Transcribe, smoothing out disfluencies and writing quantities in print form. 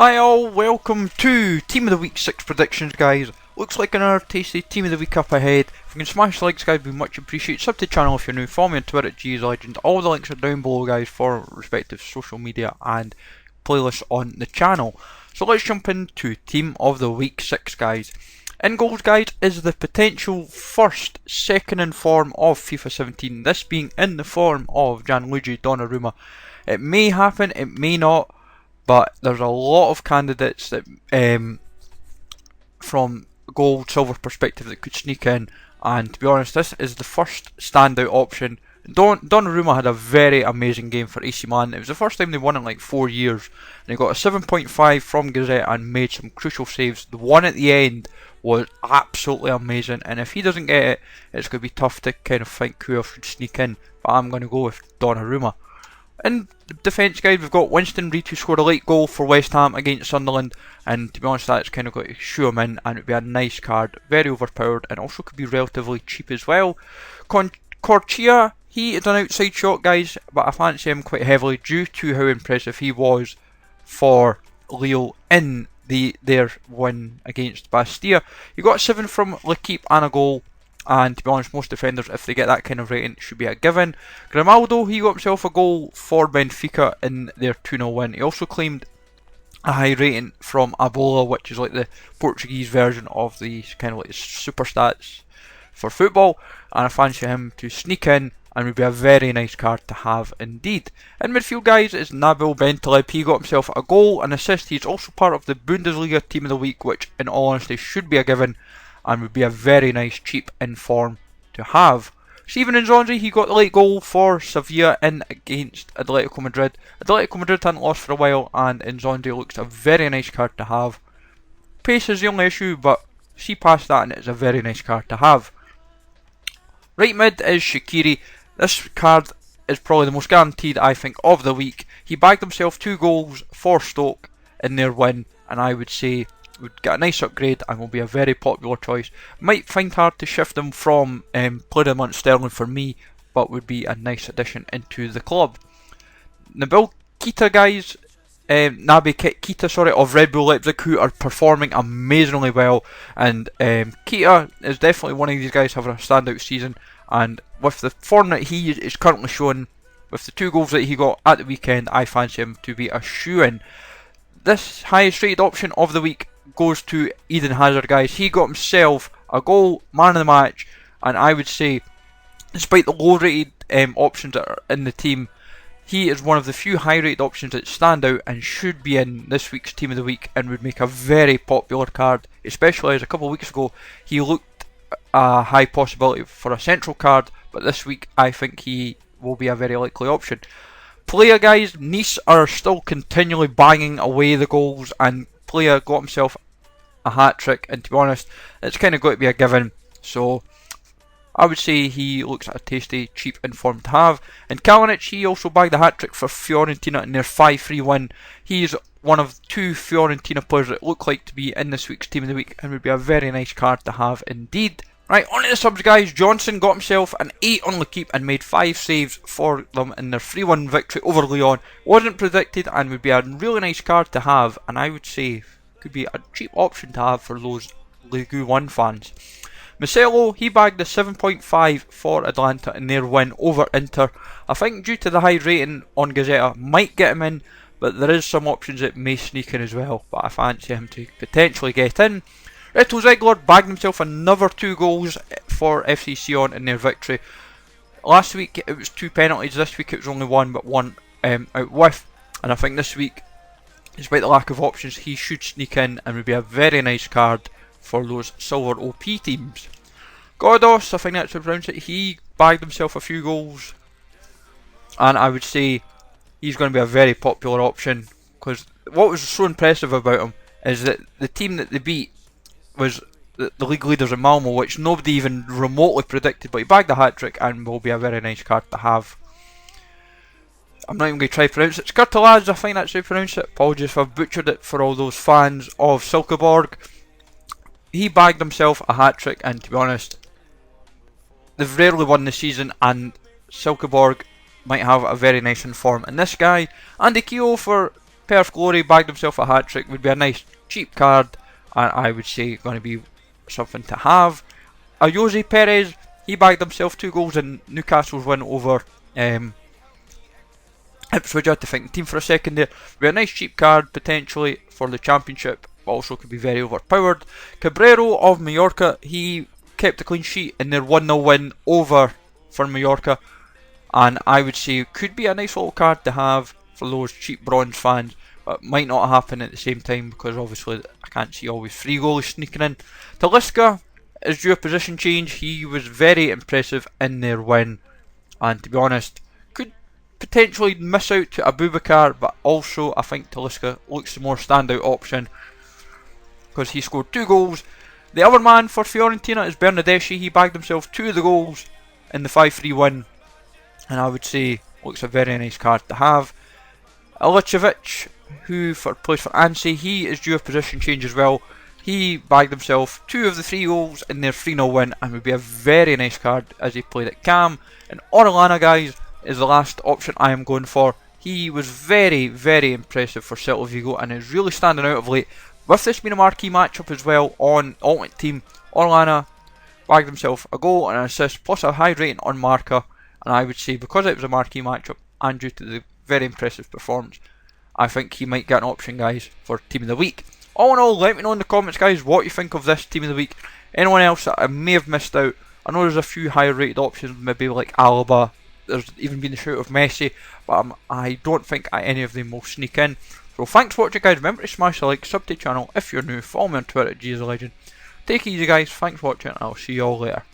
Hi all, welcome to Team of the Week 6 predictions guys. Looks like another tasty Team of the Week up ahead. If you can smash the likes guys, would be much appreciated. Sub to the channel if you're new, follow me on Twitter at GSLegend. All the links are down below guys for respective social media and playlists on the channel. So let's jump into Team of the Week 6 guys. In goals guys is the potential first second in form of FIFA 17, this being in the form of Gianluigi Donnarumma. It may happen, it may not. But there's a lot of candidates that, from gold, silver perspective, that could sneak in. And to be honest, this is the first standout option. Donnarumma had a very amazing game for AC Milan. It was the first time they won in like 4 years. And he got a 7.5 from Gazette and made some crucial saves. The one at the end was absolutely amazing. And if he doesn't get it, it's going to be tough to kind of think who else should sneak in. But I'm going to go with Donnarumma. In the defence guys, we've got Winston Reid, who scored a late goal for West Ham against Sunderland, and to be honest that's kind of got to shoe him in, and it would be a nice card, very overpowered, and also could be relatively cheap as well. Corchia, he is an outside shot guys, but I fancy him quite heavily due to how impressive he was for Lille in their win against Bastia. He got a 7 from L'Equipe and a goal. And to be honest, most defenders, if they get that kind of rating, should be a given. Grimaldo, he got himself a goal for Benfica in their 2-0 win. He also claimed a high rating from Abola, which is like the Portuguese version of the kind of like super stats for football. And I fancy him to sneak in and would be a very nice card to have indeed. In midfield guys is Nabil Bentaleb. He got himself a goal, an assist. He's also part of the Bundesliga Team of the Week, which in all honesty should be a given. And would be a very nice cheap inform to have. Steven Nzonzi, he got the late goal for Sevilla in against Atletico Madrid. Atletico Madrid hadn't lost for a while, and Nzonzi looks a very nice card to have. Pace is the only issue, but see past that and it's a very nice card to have. Right mid is Shaqiri. This card is probably the most guaranteed, I think, of the week. He bagged himself 2 goals for Stoke in their win, and I would say would get a nice upgrade and will be a very popular choice. Might find hard to shift him from player of the month Sterling for me, but would be a nice addition into the club. Nabil Keita guys, Naby Keita of Red Bull Leipzig, who are performing amazingly well, and Keita is definitely one of these guys having a standout season, and with the form that he is currently showing, with the 2 goals that he got at the weekend, I fancy him to be a shoo-in. This highest rated option of the week goes to Eden Hazard guys. He got himself a goal, man of the match, and I would say, despite the low rated options that are in the team, he is one of the few high rated options that stand out and should be in this week's Team of the Week and would make a very popular card, especially as a couple of weeks ago he looked a high possibility for a central card, but this week I think he will be a very likely option. Player guys, Nice are still continually banging away the goals, and Player got himself a hat-trick, and to be honest, it's kind of got to be a given, so I would say he looks at a tasty, cheap inform to have. And Kalinic, he also bagged a hat-trick for Fiorentina in their 5-3 win. He's one of 2 Fiorentina players that look like to be in this week's Team of the Week, and would be a very nice card to have indeed. Right, on to the subs guys. Johnson got himself an 8 on L'Equipe and made 5 saves for them in their 3-1 victory over Lyon. Wasn't predicted and would be a really nice card to have, and I would say could be a cheap option to have for those Ligue 1 fans. Marcelo, he bagged a 7.5 for Atlanta in their win over Inter. I think due to the high rating on Gazzetta might get him in, but there is some options that may sneak in as well, but I fancy him to potentially get in. Reto Ziegler bagged himself another 2 goals for FC Sion in their victory. Last week it was 2 penalties, this week it was only 1, but 1 out with. And I think this week, despite the lack of options, he should sneak in and would be a very nice card for those silver OP teams. Godos, I think that's how to pronounce it, he bagged himself a few goals. And I would say he's going to be a very popular option, because what was so impressive about him is that the team that they beat was the league leaders in Malmo, which nobody even remotely predicted, but he bagged a hat-trick and will be a very nice card to have. I'm not even going to try to pronounce it. Skurtalaz, I think that's how you pronounce it. Apologies if I've butchered it for all those fans of Silkeborg. He bagged himself a hat-trick, and to be honest, they've rarely won this season, and Silkeborg might have a very nice inform. And this guy, Andy Keogh for Perth Glory bagged himself a hat-trick, would be a nice cheap card, and I would say going to be something to have. Jose Perez, he bagged himself 2 goals in Newcastle's win over Ipswich. I had to think the team for a second there. Would be a nice cheap card potentially for the Championship, but also could be very overpowered. Cabrero of Mallorca, he kept a clean sheet in their 1-0 win over for Mallorca, and I would say could be a nice little card to have for those cheap bronze fans, but might not happen at the same time because obviously I can't see always 3 goalies sneaking in. Talisca is due a position change. He was very impressive in their win, and to be honest could potentially miss out to Abubakar, but also I think Talisca looks the more standout option because he scored 2 goals. The other man for Fiorentina is Bernardeschi. He bagged himself 2 of the goals in the 5-3 win, and I would say looks a very nice card to have. Ilicevic, who plays for Annecy, he is due a position change as well. He bagged himself 2 of the 3 goals in their 3-0 win, and would be a very nice card as he played at Cam. And Orellana, guys, is the last option I am going for. He was very, very impressive for Celta Vigo and is really standing out of late. With this being a marquee matchup as well on Ultimate Team, Orellana bagged himself a goal and an assist plus a high rating on marker, and I would say because it was a marquee matchup and due to the very impressive performance, I think he might get an option, guys, for Team of the Week. All in all, let me know in the comments, guys, what you think of this Team of the Week. Anyone else that I may have missed out? I know there's a few higher rated options, maybe like Alaba. There's even been the shout of Messi, but I don't think any of them will sneak in. So thanks for watching, guys. Remember to smash the like, sub to the channel if you're new, follow me on Twitter at GSLegend. Take it easy, guys. Thanks for watching, and I'll see you all later.